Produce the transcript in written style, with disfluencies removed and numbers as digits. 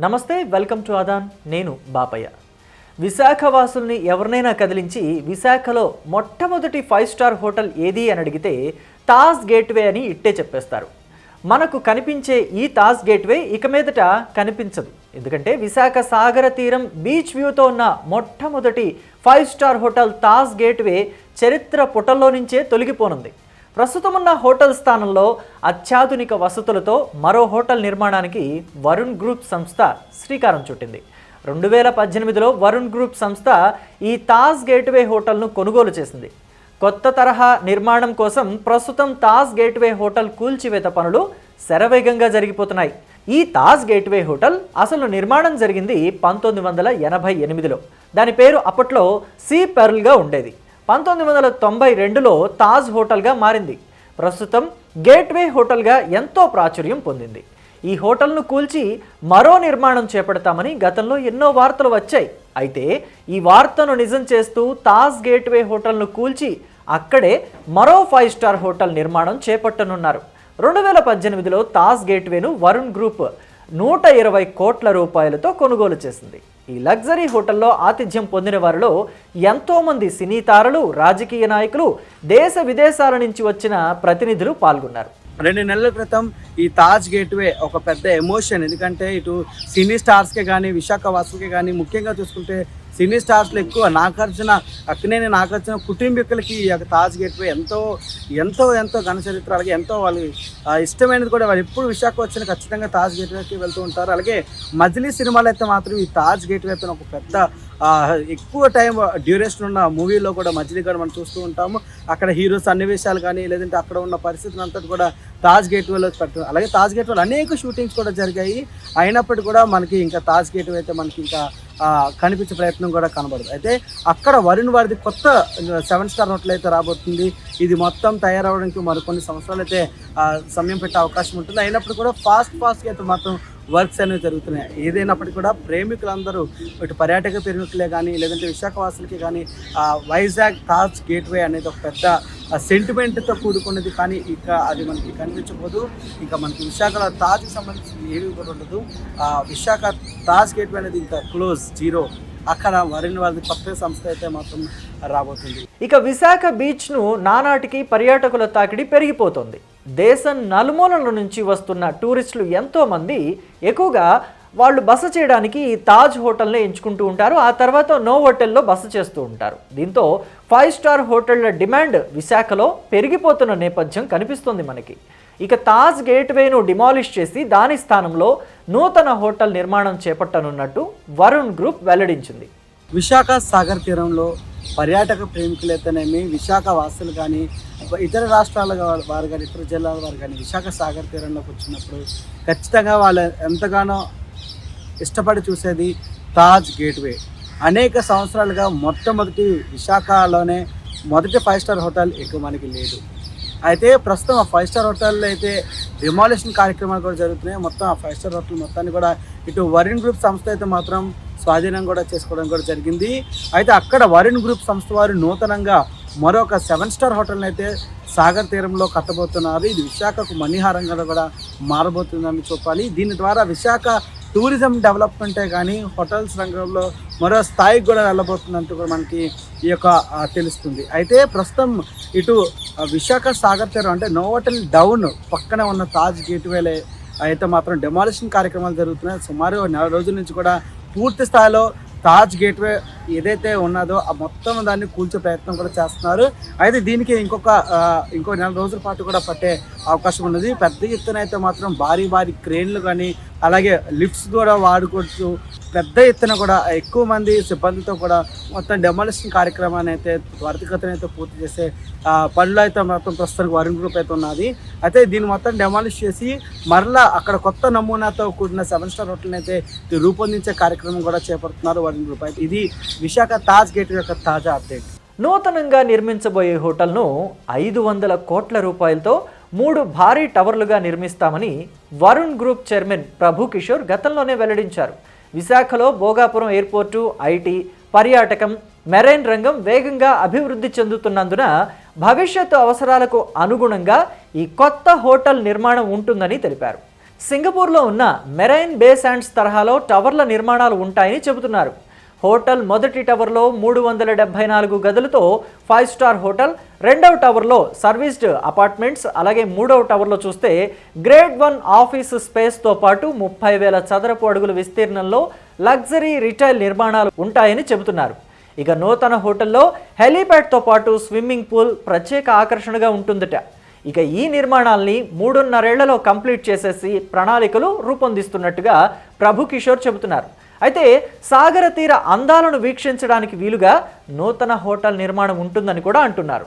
నమస్తే, welcome to Aadan. నేను బాపయ్య. విశాఖ వాసుల్ని ఎవరినైనా కదిలించి విశాఖలో మొట్టమొదటి 5 స్టార్ హోటల్ ఏది అని అడిగితే తాజ్ గేట్వే అని ఇట్టే చెప్పేస్తారు. మనకు కనిపించే ఈ తాజ్ గేట్వే ఇక మీదట కనిపించదు. ఎందుకంటే విశాఖ సాగర తీరం బీచ్ వ్యూతో ఉన్న మొట్టమొదటి 5 స్టార్ హోటల్ తాజ్ గేట్వే చరిత్ర పుటల్లో నుంచే తొలగిపోనుంది. ప్రస్తుతం ఉన్న హోటల్ స్థానంలో అత్యాధునిక వసతులతో మరో హోటల్ నిర్మాణానికి వరుణ్ గ్రూప్ సంస్థ శ్రీకారం చుట్టింది. 2018లో వరుణ్ గ్రూప్ సంస్థ ఈ తాజ్ గేట్వే హోటల్ను కొనుగోలు చేసింది. కొత్త తరహా నిర్మాణం కోసం ప్రస్తుతం తాజ్ గేట్వే హోటల్ కూల్చివేత పనులు శరవేగంగా జరిగిపోతున్నాయి. ఈ తాజ్ గేట్వే హోటల్ అసలు నిర్మాణం జరిగింది 1988లో. దాని పేరు అప్పట్లో సీ పెర్ల్గా ఉండేది. 1992లో తాజ్ హోటల్గా మారింది. ప్రస్తుతం గేట్వే హోటల్గా ఎంతో ప్రాచుర్యం పొందింది. ఈ హోటల్ను కూల్చి మరో నిర్మాణం చేపడతామని గతంలో ఎన్నో వార్తలు వచ్చాయి. అయితే ఈ వార్తను నిజం చేస్తూ తాజ్ గేట్వే హోటల్ను కూల్చి అక్కడే మరో 5 స్టార్ హోటల్ నిర్మాణం చేపట్టనున్నారు. 2018లో తాజ్ గేట్వేను వరుణ్ గ్రూప్ 120 కోట్ల రూపాయలతో కొనుగోలు చేసింది. ఈ లగ్జరీ హోటల్లో ఆతిథ్యం పొందిన వారిలో ఎంతోమంది సినీ తారలు, రాజకీయ నాయకులు, దేశ విదేశాల నుంచి వచ్చిన ప్రతినిధులు పాల్గొన్నారు. 2 నెలల క్రితం ఈ తాజ్ గేట్వే ఒక పెద్ద ఎమోషన్. ఎందుకంటే ఇటు సినీ స్టార్స్కే కానీ, విశాఖ వాసులకే కానీ, ముఖ్యంగా చూసుకుంటే సినీ స్టార్స్లో ఎక్కువ అక్కినేని నాగార్జున కుటుంబీకులకి ఈ యొక్క తాజ్ గేట్వే ఎంతో ఘన చరిత్ర. అలాగే ఎంతో వాళ్ళు ఇష్టమైనది కూడా. వాళ్ళు ఎప్పుడు విశాఖ వచ్చిన ఖచ్చితంగా తాజ్ గేట్వేకి వెళ్తూ ఉంటారు. అలాగే మజిలీ సినిమాలు అయితే మాత్రం ఈ తాజ్ గేట్వే అయితే ఒక పెద్ద ఎక్కువ టైం డ్యూరేషన్ ఉన్న మూవీలో కూడా మజిలీ కూడా మనం చూస్తూ ఉంటాము. అక్కడ హీరో సన్నివేశాలు కానీ, లేదంటే అక్కడ ఉన్న పరిస్థితులు అంతా కూడా తాజ్ గేట్వేలో పెట్టారు. అలాగే తాజ్ గేట్వేలో అనేక షూటింగ్స్ కూడా జరిగాయి. అయినప్పటికీ కూడా మనకి ఇంకా తాజ్ గేట్వే అయితే మనకి ఇంకా కనిపించే ప్రయత్నం కూడా కనబడదు. అయితే అక్కడ వరుణ్ వారిది కొత్త 7 స్టార్ హోటల్ అయితే రాబోతుంది. ఇది మొత్తం తయారవడానికి మరికొన్ని సంవత్సరాలు అయితే సమయం పెట్టే అవకాశం ఉంటుంది. అయినప్పుడు కూడా ఫాస్ట్గా అయితే మాత్రం వర్క్స్ అనేవి జరుగుతున్నాయి. ఏదైనప్పటికీ కూడా ప్రేమికులందరూ ఇటు పర్యాటక ప్రేమికులే కానీ, లేదంటే విశాఖవాసులకి కానీ వైజాగ్ తాజ్ గేట్వే అనేది ఒక పెద్ద సెంటిమెంట్తో కూడుకున్నది. కానీ ఇక అది మనకి కనిపించబోదు. ఇంకా మనకి విశాఖలో తాజ్కి సంబంధించి ఏవి కూడా ఉండదు. విశాఖ తాజ్ గేట్వే అనేది ఇంకా క్లోజ్, జీరో. అక్కడ వరుణ్ వారి కొత్త సంస్థ అయితే మాత్రం రాబోతుంది. ఇక విశాఖ బీచ్ను నానాటికి పర్యాటకుల తాకిడి పెరిగిపోతుంది. దేశం నలుమూలల నుంచి వస్తున్న టూరిస్టులు ఎంతోమంది ఎక్కువగా వాళ్ళు బస చేయడానికి తాజ్ హోటల్ని ఎంచుకుంటూ ఉంటారు. ఆ తర్వాత నో హోటల్లో బస చేస్తూ ఉంటారు. దీంతో 5 స్టార్ హోటళ్ల డిమాండ్ విశాఖలో పెరిగిపోతున్న నేపథ్యం కనిపిస్తుంది మనకి. ఇక తాజ్ గేట్వేను డిమాలిష్ చేసి దాని స్థానంలో నూతన హోటల్ నిర్మాణం చేపట్టనున్నట్టు వరుణ్ గ్రూప్ వెల్లడించింది. విశాఖ సాగర్ తీరంలో పర్యాటక ప్రేమికులైతేనేమి, విశాఖ వాసులు కానీ, ఇతర రాష్ట్రాల వారు కానీ, ఇతర జిల్లాల వారు కానీ విశాఖ సాగర్ తీరంలోకి వచ్చినప్పుడు ఖచ్చితంగా వాళ్ళు ఎంతగానో ఇష్టపడి చూసేది తాజ్ గేట్వే. అనేక సంవత్సరాలుగా మొట్టమొదటి విశాఖలోనే మొదటి 5 స్టార్ హోటల్ ఎక్కువ మనకి లేదు. అయితే ప్రస్తుతం ఆ 5 స్టార్ హోటల్లో అయితే డిమాలిషన్ కార్యక్రమాలు కూడా జరుగుతున్నాయి. మొత్తం ఆ 5 స్టార్ హోటల్ మొత్తాన్ని కూడా ఇటు వరుణ్ గ్రూప్ సంస్థ అయితే మాత్రం స్వాధీనం కూడా చేసుకోవడం కూడా జరిగింది. అయితే అక్కడ వరుణ్ గ్రూప్ సంస్థ వారు నూతనంగా మరొక 7 స్టార్ హోటల్ని అయితే సాగర్ తీరంలో కట్టబోతున్నారు. ఇది విశాఖకు మణిహారంగా కూడా మారబోతుందని చెప్పాలి. దీని ద్వారా విశాఖ టూరిజం డెవలప్మెంటే కానీ హోటల్స్ రంగంలో మరో స్థాయికి కూడా వెళ్ళబోతుందంటూ కూడా మనకి ఈ యొక్క తెలుస్తుంది. అయితే ప్రస్తుతం ఇటు విశాఖ సాగర్ తీరం అంటే నోవోటల్ డౌన్ పక్కన ఉన్న తాజ్ గేట్వేలే అయితే మాత్రం డెమాలిషన్ కార్యక్రమాలు జరుగుతున్నాయి. సుమారు 4 రోజుల నుంచి కూడా పూర్తి స్థాయిలో తాజ్ గేట్వే ఏదైతే ఉన్నదో ఆ మొత్తం దాన్ని కూల్చే ప్రయత్నం కూడా చేస్తున్నారు. అయితే దీనికి ఇంకో 4 రోజుల పాటు కూడా పట్టే అవకాశం ఉన్నది. పెద్ద ఎత్తున అయితే మాత్రం భారీ క్రేన్లు కానీ, అలాగే లిఫ్ట్స్ కూడా వాడుకోవచ్చు. పెద్ద ఎత్తున కూడా ఎక్కువ మంది సిబ్బందితో కూడా మొత్తం డెమాలిషన్ కార్యక్రమాన్ని అయితే త్వరితగతిన అయితే పూర్తి చేసే పనులు అయితే మొత్తం ప్రస్తుతానికి వరుణ్ గ్రూప్ అయితే ఉన్నది. అయితే దీన్ని మొత్తం డెమాలిష్ చేసి మరలా అక్కడ కొత్త నమూనాతో కూడిన 7 స్టార్ హోటల్ని అయితే రూపొందించే కార్యక్రమం కూడా చేపడుతున్నారు వరుణ్ గ్రూప్. అయితే ఇది విశాఖ తాజ్ గేట్ యొక్క తాజా అప్డేట్. నూతనంగా నిర్మించబోయే హోటల్ను 500 కోట్ల రూపాయలతో 3 భారీ టవర్లుగా నిర్మిస్తామని వరుణ్ గ్రూప్ చైర్మన్ ప్రభు కిషోర్ గతంలోనే వెల్లడించారు. విశాఖలో భోగాపురం ఎయిర్పోర్టు, ఐటీ, పర్యాటకం, మెరైన్ రంగం వేగంగా అభివృద్ధి చెందుతున్నందున భవిష్యత్తు అవసరాలకు అనుగుణంగా ఈ కొత్త హోటల్ నిర్మాణం ఉంటుందని తెలిపారు. సింగపూర్లో ఉన్న మెరైన్ బే శాండ్స్ తరహాలో టవర్ల నిర్మాణాలు ఉంటాయని చెబుతున్నారు. హోటల్ మొదటి టవర్లో 374 గదులతో 5 స్టార్ హోటల్, రెండవ టవర్లో సర్వీస్డ్ అపార్ట్మెంట్స్, అలాగే మూడవ టవర్లో చూస్తే గ్రేడ్ 1 ఆఫీస్ స్పేస్తో పాటు 30,000 చదరపు అడుగుల విస్తీర్ణంలో లగ్జరీ రిటైల్ నిర్మాణాలు ఉంటాయని చెబుతున్నారు. ఇక నూతన హోటల్లో హెలీప్యాడ్తో పాటు స్విమ్మింగ్ పూల్ ప్రత్యేక ఆకర్షణగా ఉంటుందట. ఇక ఈ నిర్మాణాల్ని 3.5 ఏళ్లలో కంప్లీట్ చేసేసి ప్రణాళికలు రూపొందిస్తున్నట్టుగా ప్రభు కిషోర్ చెబుతున్నారు. అయితే సాగర తీర అందాలను వీక్షించడానికి వీలుగా నూతన హోటల్ నిర్మాణం ఉంటుందని కూడా అంటున్నారు.